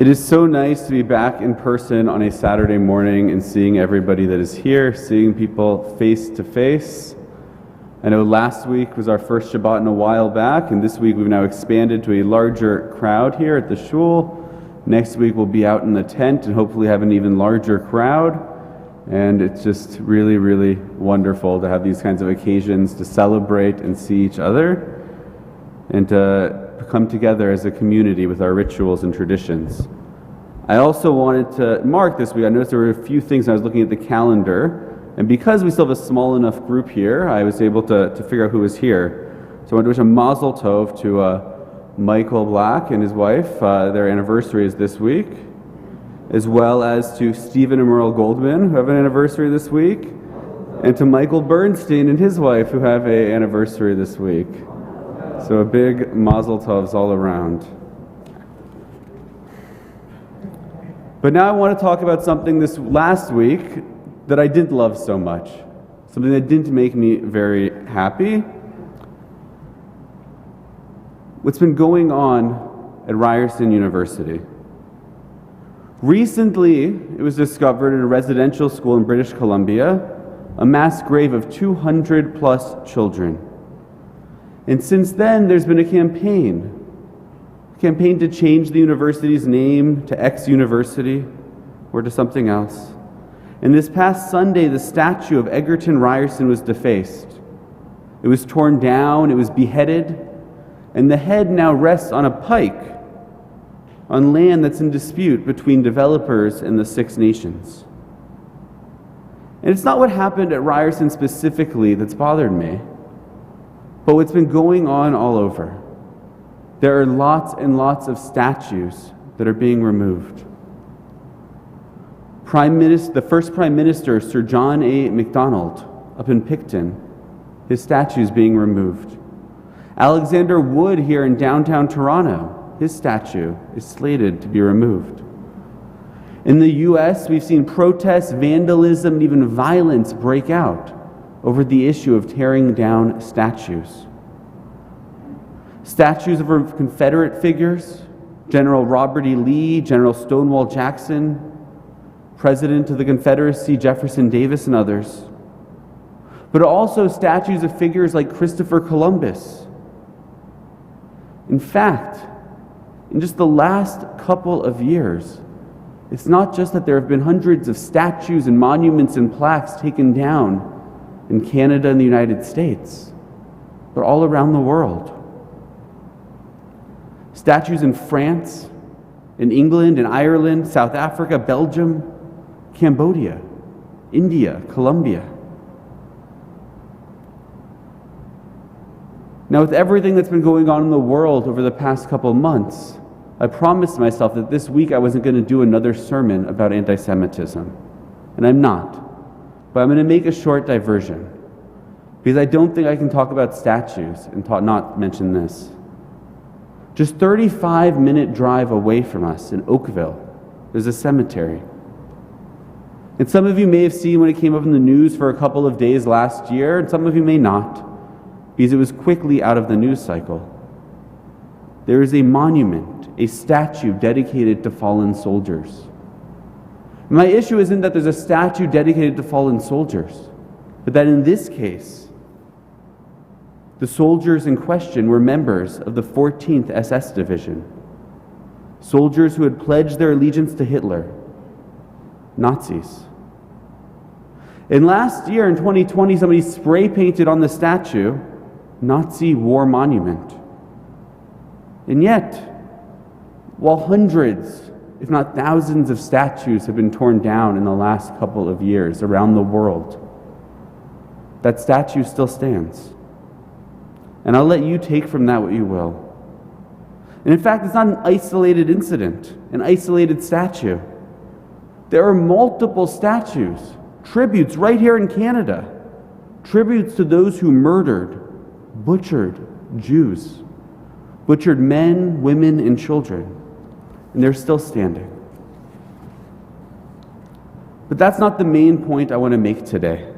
It is so nice to be back in person on a Saturday morning and seeing everybody that is here, seeing people face to face. I know last week was our first Shabbat in a while back, and this week we've now expanded to a larger crowd here at the shul. Next week we'll be out in the tent and hopefully have an even larger crowd. And it's just really, really wonderful to have these kinds of occasions to celebrate and see each other and to come together as a community with our rituals and traditions. I also wanted to mark this week, I noticed there were a few things when I was looking at the calendar, and because we still have a small enough group here, I was able to figure out who was here. So I want to wish a mazel tov to Michael Black and his wife. Their anniversary is this week, as well as to Stephen and Merle Goldman, who have an anniversary this week, and to Michael Bernstein and his wife, who have an anniversary this week. So a big mazel tovs all around. But now I want to talk about something this last week that I didn't love so much, something that didn't make me very happy. What's been going on at Ryerson University. Recently, it was discovered in a residential school in British Columbia, a mass grave of 200 plus children. And since then, there's been a campaign to change the university's name to X University or to something else. And this past Sunday, the statue of Egerton Ryerson was defaced. It was torn down, it was beheaded, and the head now rests on a pike on land that's in dispute between developers and the Six Nations. And it's not what happened at Ryerson specifically that's bothered me, but what's been going on all over. There are lots and lots of statues that are being removed. The first Prime Minister, Sir John A. Macdonald, up in Picton, his statue is being removed. Alexander Wood here in downtown Toronto, his statue is slated to be removed. In the US, we've seen protests, vandalism, and even violence break out over the issue of tearing down statues. Statues of Confederate figures, General Robert E. Lee, General Stonewall Jackson, President of the Confederacy, Jefferson Davis, and others. But also statues of figures like Christopher Columbus. In fact, in just the last couple of years, it's not just that there have been hundreds of statues and monuments and plaques taken down in Canada and the United States, but all around the world. Statues in France, in England, in Ireland, South Africa, Belgium, Cambodia, India, Colombia. Now, with everything that's been going on in the world over the past couple months, I promised myself that this week I wasn't going to do another sermon about anti-Semitism. And I'm not. But I'm going to make a short diversion, because I don't think I can talk about statues and not mention this. Just 35-minute drive away from us in Oakville, there's a cemetery. And some of you may have seen when it came up in the news for a couple of days last year, and some of you may not, because it was quickly out of the news cycle. There is a monument, a statue dedicated to fallen soldiers. My issue isn't that there's a statue dedicated to fallen soldiers, but that in this case, the soldiers in question were members of the 14th SS Division, soldiers who had pledged their allegiance to Hitler, Nazis. And last year in 2020, somebody spray painted on the statue, Nazi War Monument. And yet, while hundreds, if not thousands of statues have been torn down in the last couple of years around the world, that statue still stands. And I'll let you take from that what you will. And in fact, it's not an isolated incident, an isolated statue. There are multiple statues, tributes right here in Canada, tributes to those who murdered, butchered Jews, butchered men, women, and children, and they're still standing. But that's not the main point I want to make today,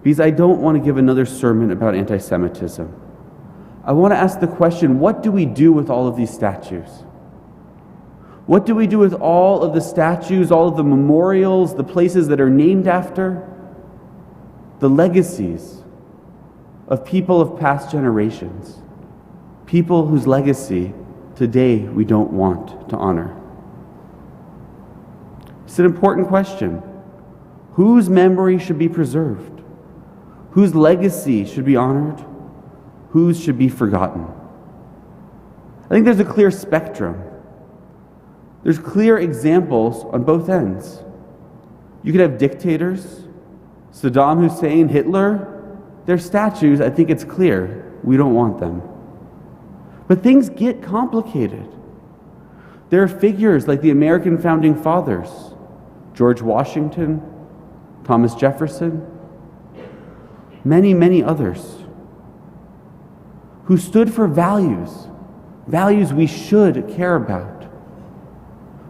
because I don't want to give another sermon about anti-Semitism. I want to ask the question, what do we do with all of these statues? What do we do with all of the statues, all of the memorials, the places that are named after? The legacies of people of past generations, people whose legacy today we don't want to honor. It's an important question. Whose memory should be preserved? Whose legacy should be honored? Whose should be forgotten? I think there's a clear spectrum. There's clear examples on both ends. You could have dictators, Saddam Hussein, Hitler. Their statues, I think it's clear, we don't want them. But things get complicated. There are figures like the American founding fathers, George Washington, Thomas Jefferson, many, many others, who stood for values we should care about.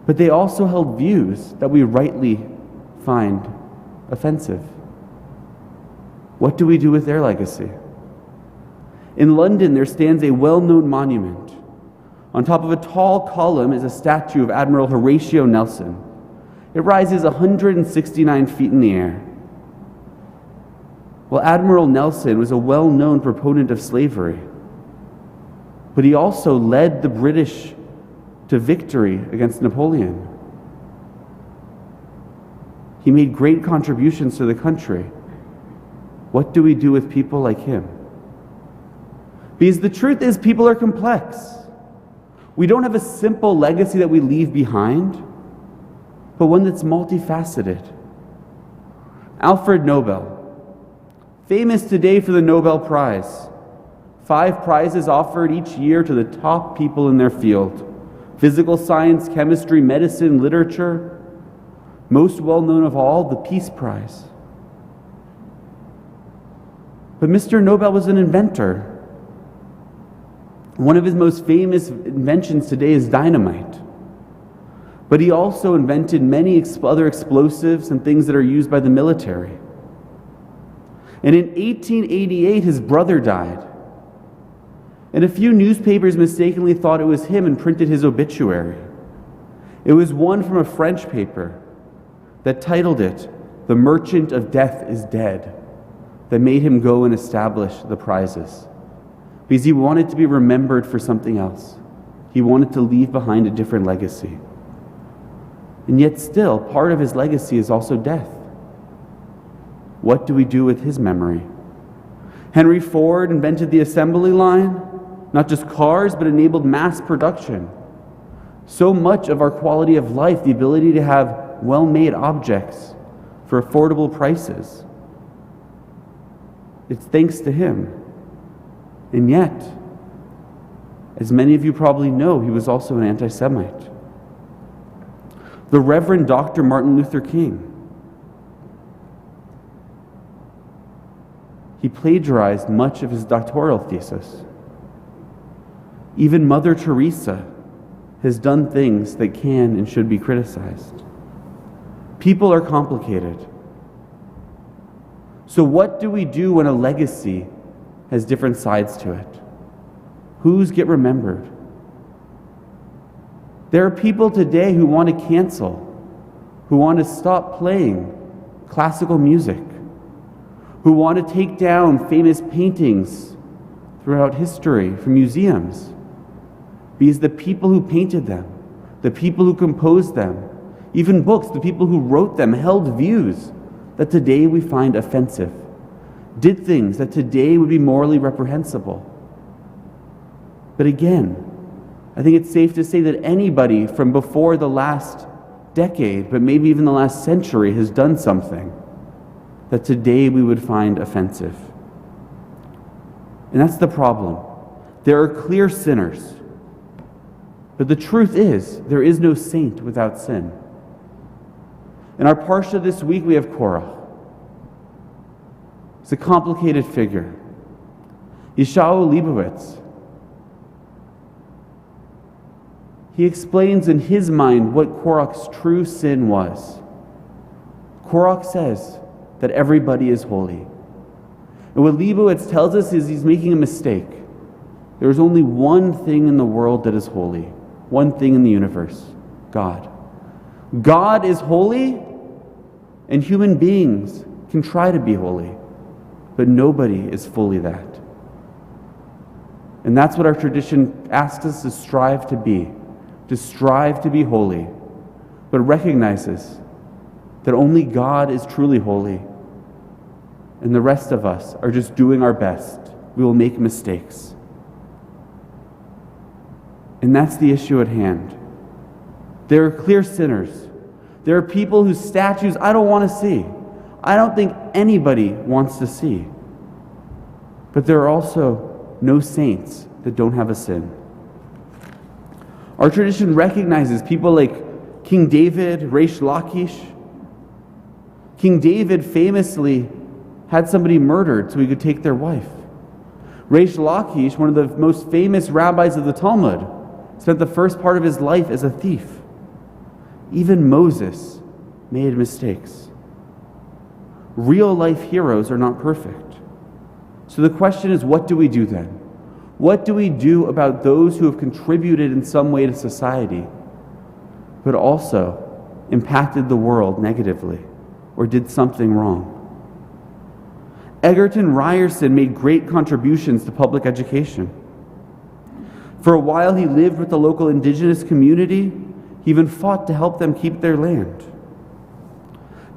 But they also held views that we rightly find offensive. What do we do with their legacy? In London, there stands a well-known monument. On top of a tall column is a statue of Admiral Horatio Nelson. It rises 169 feet in the air. Well, Admiral Nelson was a well-known proponent of slavery, but he also led the British to victory against Napoleon. He made great contributions to the country. What do we do with people like him? Because the truth is, people are complex. We don't have a simple legacy that we leave behind, but one that's multifaceted. Alfred Nobel, famous today for the Nobel Prize. 5 prizes offered each year to the top people in their field: physical science, chemistry, medicine, literature. Most well known of all, the Peace Prize. But Mr. Nobel was an inventor. One of his most famous inventions today is dynamite. But he also invented many other explosives and things that are used by the military. And in 1888, his brother died. And a few newspapers mistakenly thought it was him and printed his obituary. It was one from a French paper that titled it, "The Merchant of Death is Dead," that made him go and establish the prizes. Because he wanted to be remembered for something else. He wanted to leave behind a different legacy. And yet still, part of his legacy is also death. What do we do with his memory? Henry Ford invented the assembly line, not just cars, but enabled mass production. So much of our quality of life, the ability to have well-made objects for affordable prices, it's thanks to him. And yet, as many of you probably know, he was also an anti-Semite. The Reverend Dr. Martin Luther King, he plagiarized much of his doctoral thesis. Even Mother Teresa has done things that can and should be criticized. People are complicated. So what do we do when a legacy has different sides to it? Whose get remembered? There are people today who want to cancel, who want to stop playing classical music, who want to take down famous paintings throughout history from museums, because the people who painted them, the people who composed them, even books, the people who wrote them, held views that today we find offensive, did things that today would be morally reprehensible. But again, I think it's safe to say that anybody from before the last decade, but maybe even the last century, has done something that today we would find offensive. And that's the problem. There are clear sinners. But the truth is, there is no saint without sin. In our Parsha this week, we have Korah. It's a complicated figure. Yeshayahu Leibowitz, he explains in his mind what Korach's true sin was. Korach says that everybody is holy. And what Leibowitz tells us is he's making a mistake. There is only one thing in the world that is holy, one thing in the universe, God. God is holy, and human beings can try to be holy, but nobody is fully that. And that's what our tradition asks us to strive to be holy, but recognizes that only God is truly holy, and the rest of us are just doing our best. We will make mistakes. And that's the issue at hand. There are clear sinners. There are people whose statues I don't want to see. I don't think anybody wants to see. But there are also no saints that don't have a sin. Our tradition recognizes people like King David, Reish Lakish. King David famously had somebody murdered so he could take their wife. Reish Lakish, one of the most famous rabbis of the Talmud, spent the first part of his life as a thief. Even Moses made mistakes. Real life heroes are not perfect. So the question is, what do we do then? What do we do about those who have contributed in some way to society, but also impacted the world negatively or did something wrong? Egerton Ryerson made great contributions to public education. For a while, he lived with the local indigenous community. He even fought to help them keep their land.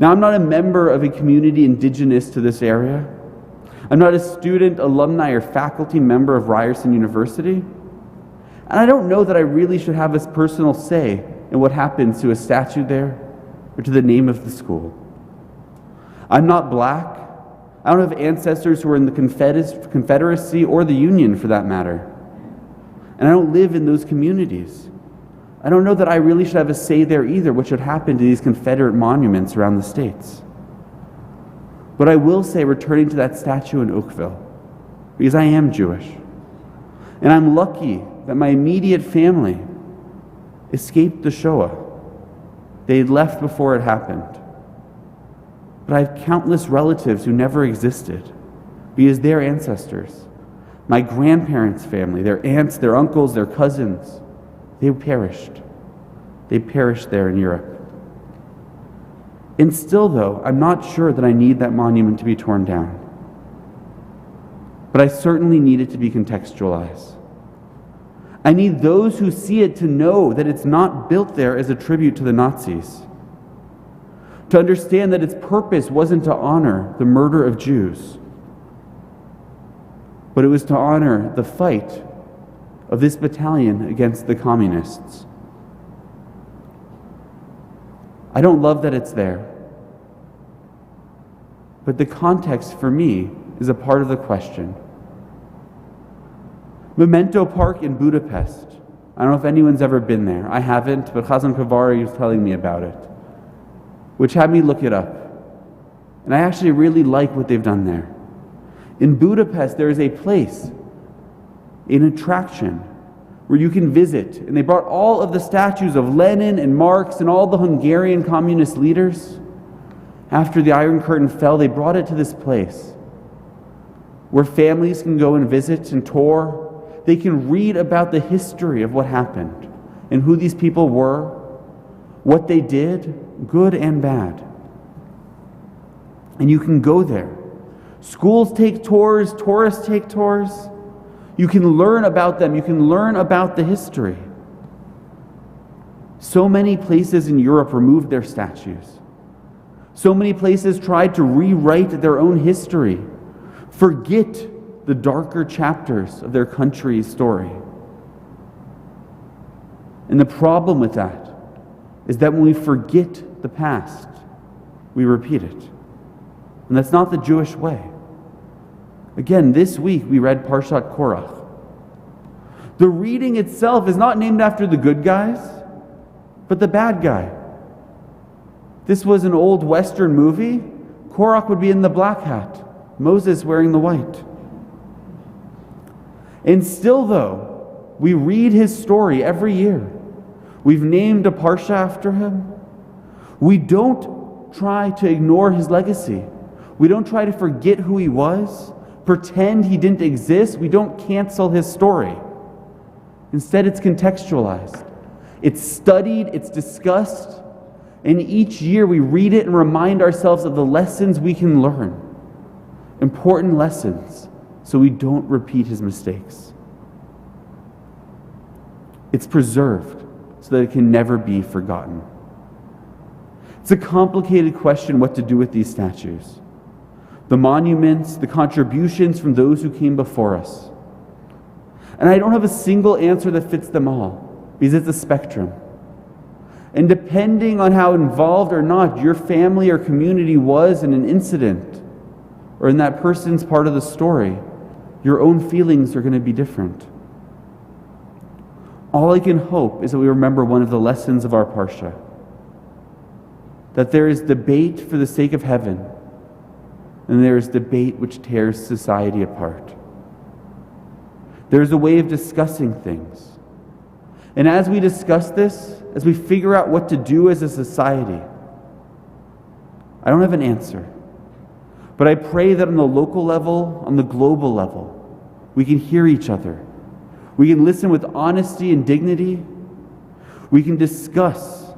Now, I'm not a member of a community indigenous to this area. I'm not a student, alumni, or faculty member of Ryerson University. And I don't know that I really should have a personal say in what happens to a statue there or to the name of the school. I'm not black. I don't have ancestors who are in the Confederacy or the Union, for that matter. And I don't live in those communities. I don't know that I really should have a say there either, what should happen to these Confederate monuments around the states. But I will say, returning to that statue in Oakville, because I am Jewish, and I'm lucky that my immediate family escaped the Shoah. They left before it happened. But I have countless relatives who never existed because their ancestors, my grandparents' family, their aunts, their uncles, their cousins, they perished. They perished there in Europe. And still, though, I'm not sure that I need that monument to be torn down. But I certainly need it to be contextualized. I need those who see it to know that it's not built there as a tribute to the Nazis. To understand that its purpose wasn't to honor the murder of Jews, but it was to honor the fight of this battalion against the communists. I don't love that it's there, but the context for me is a part of the question. Memento Park in Budapest. I don't know if anyone's ever been there. I haven't, but Chazan Kavari was telling me about it, which had me look it up. And I actually really like what they've done there. In Budapest, there is a place, an attraction, where you can visit. And they brought all of the statues of Lenin and Marx and all the Hungarian communist leaders. After the Iron Curtain fell, they brought it to this place where families can go and visit and tour. They can read about the history of what happened and who these people were, what they did, good and bad. And you can go there. Schools take tours, tourists take tours. You can learn about them. You can learn about the history. So many places in Europe removed their statues. So many places tried to rewrite their own history, forget the darker chapters of their country's story. And the problem with that is that when we forget the past, we repeat it. And that's not the Jewish way. Again, this week we read Parshat Korach. The reading itself is not named after the good guys, but the bad guy. This was an old Western movie. Korach would be in the black hat, Moses wearing the white. And still, though, we read his story every year. We've named a parsha after him. We don't try to ignore his legacy. We don't try to forget who he was, pretend he didn't exist. We don't cancel his story. Instead, it's contextualized. It's studied, it's discussed, and each year we read it and remind ourselves of the lessons we can learn. Important lessons, so we don't repeat his mistakes. It's preserved so that it can never be forgotten. It's a complicated question what to do with these statues. The monuments, the contributions from those who came before us. And I don't have a single answer that fits them all, because it's a spectrum. And depending on how involved or not your family or community was in an incident, or in that person's part of the story, your own feelings are going to be different. All I can hope is that we remember one of the lessons of our Parsha, that there is debate for the sake of heaven, and there is debate which tears society apart. There is a way of discussing things. And as we discuss this, as we figure out what to do as a society, I don't have an answer. But I pray that on the local level, on the global level, we can hear each other. We can listen with honesty and dignity. We can discuss.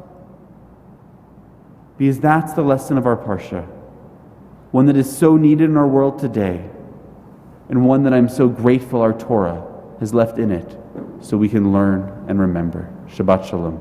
Because that's the lesson of our Parsha. One that is so needed in our world today. And one that I'm so grateful our Torah has left in it so we can learn and remember. Shabbat Shalom.